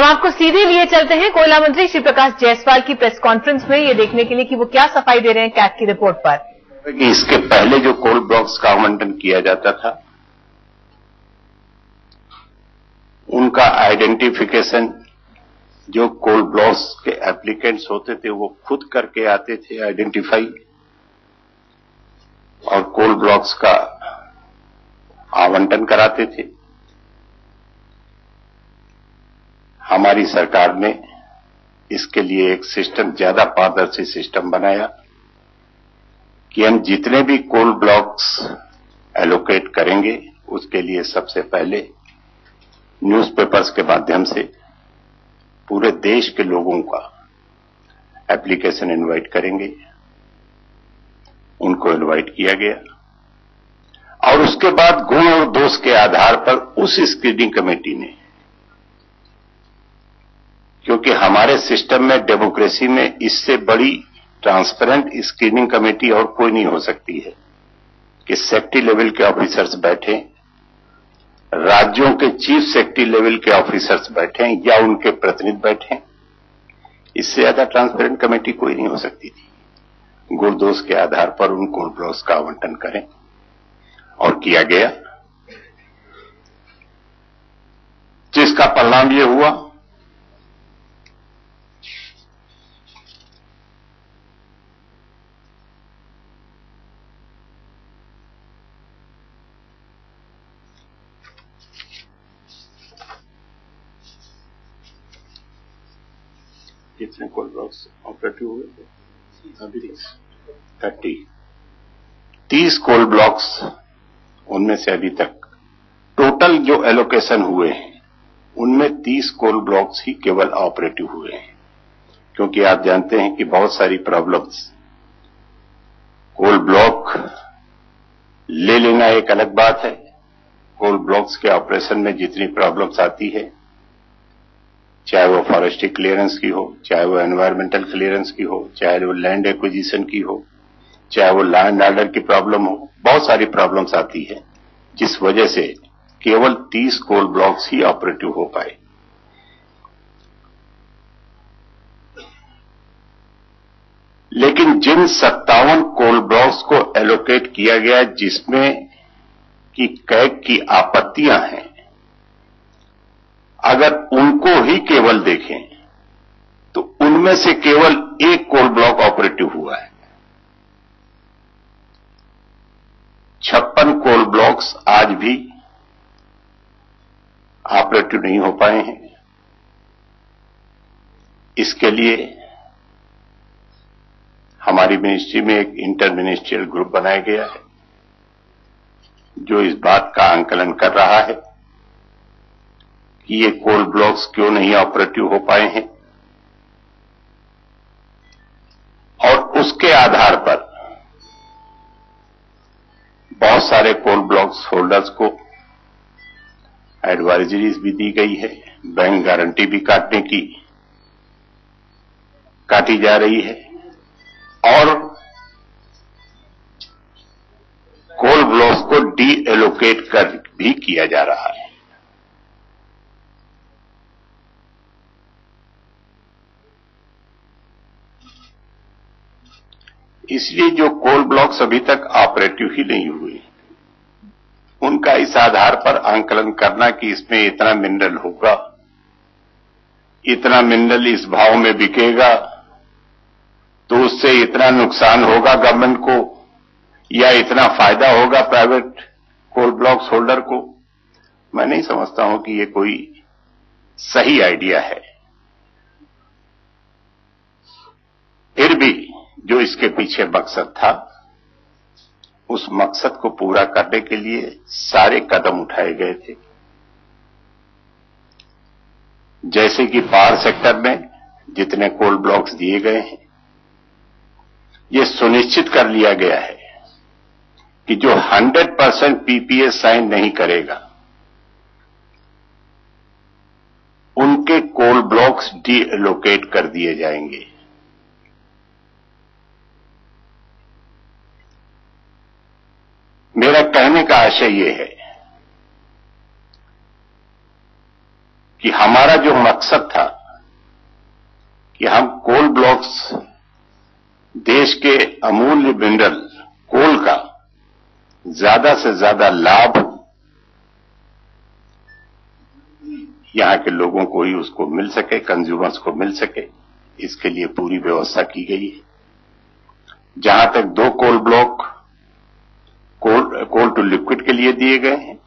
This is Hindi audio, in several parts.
हम आपको सीधे लिए चलते हैं कोयला मंत्री श्री प्रकाश जायसवाल की प्रेस कॉन्फ्रेंस में ये देखने के लिए कि वो क्या सफाई दे रहे हैं कैट की रिपोर्ट पर। इसके पहले जो कोल ब्लॉक्स का आवंटन किया जाता था उनका आइडेंटिफिकेशन जो कोल ब्लॉक्स के एप्लीकेंट्स होते थे वो खुद करके आते थे आइडेंटिफाई, और कोल ब्लॉक्स का आवंटन कराते थे। हमारी सरकार ने इसके लिए एक सिस्टम, ज्यादा पारदर्शी सिस्टम बनाया कि हम जितने भी कोल ब्लॉक्स एलोकेट करेंगे उसके लिए सबसे पहले न्यूज़पेपर्स के माध्यम से पूरे देश के लोगों का एप्लीकेशन इनवाइट करेंगे। उनको इनवाइट किया गया और उसके बाद गुण और दोष के आधार पर उस स्क्रीनिंग कमेटी ने, क्योंकि हमारे सिस्टम में, डेमोक्रेसी में इससे बड़ी ट्रांसपेरेंट स्क्रीनिंग कमेटी और कोई नहीं हो सकती है कि सेक्रेटरी लेवल के ऑफिसर्स बैठे, राज्यों के चीफ सेक्रेटरी लेवल के ऑफिसर्स बैठे या उनके प्रतिनिधि बैठे। इससे ज्यादा ट्रांसपेरेंट कमेटी कोई नहीं हो सकती थी। गुण दोष के आधार पर उन कोल ब्लॉक्स का आवंटन करें और किया गया, जिसका परिणाम ये हुआ कितने कोल ब्लॉक्स ऑपरेटिव हुए थे? 30 कोल ब्लॉक्स, उनमें से अभी तक टोटल जो एलोकेशन हुए हैं उनमें 30 कोल ब्लॉक्स ही केवल ऑपरेटिव हुए हैं। क्योंकि आप जानते हैं कि बहुत सारी प्रॉब्लम्स, कोल ब्लॉक ले लेना एक अलग बात है, कोल ब्लॉक्स के ऑपरेशन में जितनी प्रॉब्लम्स आती है, चाहे वो फॉरेस्ट्री क्लियरेंस की हो, चाहे वो एनवायरमेंटल क्लियरेंस की हो, चाहे वो लैंड एक्विजिशन की हो, चाहे वो लैंड ऑर्डर की प्रॉब्लम हो, बहुत सारी प्रॉब्लम्स आती है, जिस वजह से केवल 30 कोल ब्लॉक्स ही ऑपरेटिव हो पाए। लेकिन जिन 57 कोल ब्लॉक्स को एलोकेट किया गया जिसमें कि कैग की आपत्तियां हैं, अगर उनको ही केवल देखें तो उनमें से केवल एक कोल ब्लॉक ऑपरेटिव हुआ है। 56 कोल ब्लॉक्स आज भी ऑपरेटिव नहीं हो पाए हैं। इसके लिए हमारी मिनिस्ट्री में एक इंटर मिनिस्ट्रियल ग्रुप बनाया गया है जो इस बात का आंकलन कर रहा है कि ये कोल ब्लॉक्स क्यों नहीं ऑपरेटिव हो पाए हैं, और उसके आधार पर बहुत सारे कोल ब्लॉक्स होल्डर्स को एडवाइजरीज भी दी गई है, बैंक गारंटी भी काटी जा रही है, और कोल ब्लॉक्स को डी एलोकेट कर भी किया जा रहा है। इसलिए जो कोल ब्लॉक्स अभी तक ऑपरेटिव ही नहीं हुए, उनका इस आधार पर आंकलन करना कि इसमें इतना मिनरल होगा, इतना मिनरल इस भाव में बिकेगा, तो उससे इतना नुकसान होगा गवर्नमेंट को या इतना फायदा होगा प्राइवेट कोल ब्लॉक्स होल्डर को, मैं नहीं समझता हूं कि ये कोई सही आइडिया है। फिर भी जो इसके पीछे मकसद था, उस मकसद को पूरा करने के लिए सारे कदम उठाए गए थे। जैसे कि पावर सेक्टर में जितने कोल ब्लॉक्स दिए गए हैं, ये सुनिश्चित कर लिया गया है कि जो 100% पीपीए साइन नहीं करेगा, उनके कोल ब्लॉक्स डी एलोकेट कर दिए जाएंगे। मेरा कहने का आशय यह है कि हमारा जो मकसद था कि हम कोल ब्लॉक्स देश के अमूल्य मिनरल कोल का ज्यादा से ज्यादा लाभ यहां के लोगों को ही उसको मिल सके, कंज्यूमर्स को मिल सके, इसके लिए पूरी व्यवस्था की गई है। जहां तक 2 coal block coal to liquid के लिए दिए गए हैं,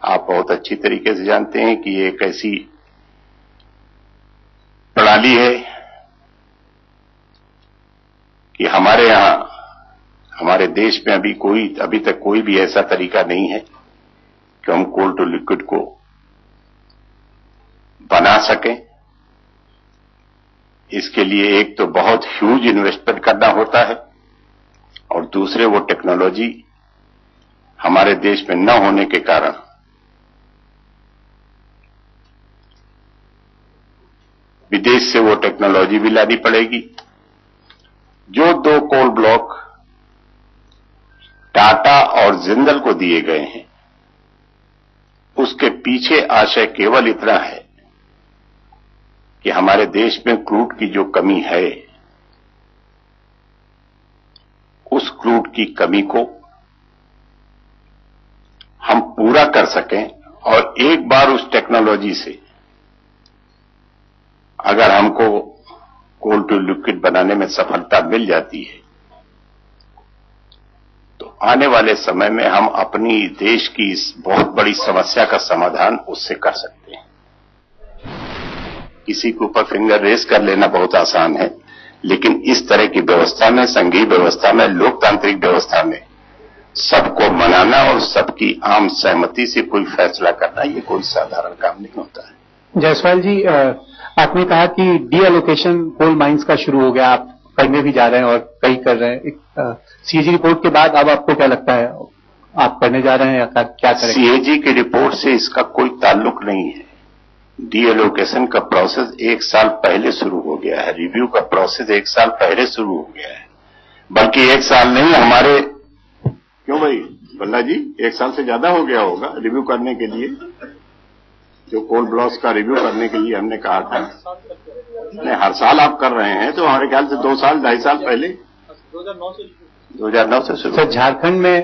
आप बहुत अच्छी तरीके से जानते हैं कि ये एक ऐसी प्रणाली है कि हमारे यहां, हमारे देश में अभी तक कोई भी ऐसा तरीका नहीं है कि हम कोल टू लिक्विड को बना सकें। इसके लिए एक तो बहुत ह्यूज इन्वेस्टमेंट करना होता है और दूसरे वो टेक्नोलॉजी हमारे देश में न होने के कारण विदेश से वो टेक्नोलॉजी भी लानी पड़ेगी। जो 2 कोल ब्लॉक टाटा और जिंदल को दिए गए हैं, उसके पीछे आशय केवल इतना है कि हमारे देश में क्रूड की जो कमी है, उस क्रूड की कमी को हम पूरा कर सकें और एक बार उस टेक्नोलॉजी से अगर हमको कोल टू लिक्विड बनाने में सफलता मिल जाती है तो आने वाले समय में हम अपनी देश की इस बहुत बड़ी समस्या का समाधान उससे कर सकते हैं। किसी के ऊपर फिंगर रेस कर लेना बहुत आसान है, लेकिन इस तरह की व्यवस्था में, संघीय व्यवस्था में, लोकतांत्रिक व्यवस्था में सबको मनाना और सबकी आम सहमति से कोई फैसला करना, ये कोई साधारण काम नहीं होता है। जायसवाल जी, आपने कहा कि डी एलोकेशन कोल माइंस का शुरू हो गया, आप करने भी जा रहे हैं और कई कर रहे हैं। सीएजी रिपोर्ट के बाद अब आपको क्या लगता है, आप करने जा रहे हैं या क्या करेंगे? सीएजी की रिपोर्ट से इसका कोई ताल्लुक नहीं है। डी एलोकेशन का प्रोसेस 1 साल पहले शुरू हो गया है, रिव्यू का प्रोसेस 1 साल पहले शुरू हो गया है, बल्कि 1 साल नहीं, हमारे क्यों भाई बल्ला जी 1 साल से ज्यादा हो गया होगा रिव्यू करने के लिए। जो कोल ब्लॉक्स का रिव्यू करने के लिए हमने कहा था, नहीं हर साल आप कर रहे हैं, तो हमारे ख्याल से 2 साल 2.5 साल पहले 2009 से शुरू। सर, झारखंड में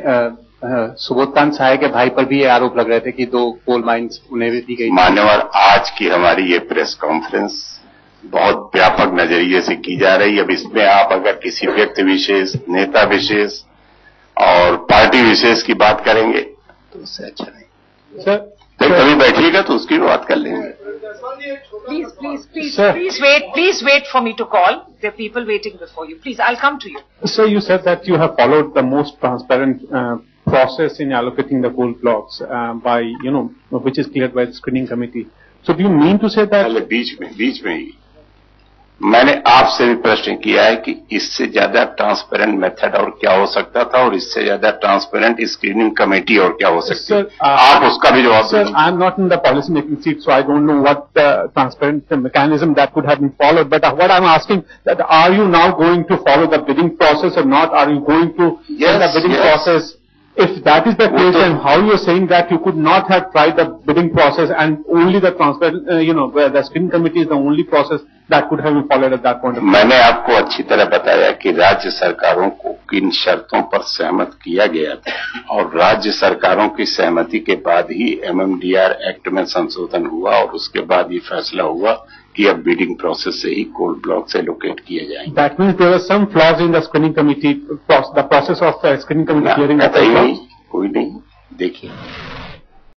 सुबोधकांत सहाय के भाई पर भी ये आरोप लग रहे थे कि 2 कोल माइंस उन्हें भी दी गई। मान्यवर, आज की हमारी ये प्रेस कॉन्फ्रेंस बहुत व्यापक नजरिए से की जा रही है। अब इसमें आप अगर किसी व्यक्ति विशेष, नेता विशेष और पार्टी विशेष की बात करेंगे तो उससे अच्छा नहीं। सर, कभी बैठिएगा तो उसकी भी बात कर लेंगे। Please wait for me to call. There are people waiting before you. Please, I'll come to you. Sir, you said that you have followed the most transparent process in allocating the coal blocks by, which is cleared by the screening committee. So do you mean to say that? पहले बीच में ही मैंने आपसे भी प्रश्न किया है कि इससे ज्यादा ट्रांसपेरेंट मेथड और क्या हो सकता था और इससे ज्यादा ट्रांसपेरेंट स्क्रीनिंग कमेटी और क्या हो सकती है। आप उसका भी जवाब दीजिए। Sir, I am not in the policy making seat, so I don't know what transparent mechanism that could have been followed. But what I am asking that are you now going to follow the bidding process or not? Are you going to the bidding process? If that is the case, then how you are saying that you could not have tried the bidding process and only the transparent, where the screening committee is the only process that could have been followed at that point of time? मैंने आपको अच्छी तरह बताया कि राज्य सरकारों को किन शर्तों पर सहमत किया गया था और राज्य सरकारों की सहमति के बाद ही एमएमडीआर एक्ट में संशोधन हुआ और उसके बाद ये फैसला हुआ कि अब बिडिंग प्रोसेस से ही कोल ब्लॉक से लोकेट किए जाएंगे। That means there were some flaws in the screening committee, the process of the screening committee hearing. कोई नहीं, देखिए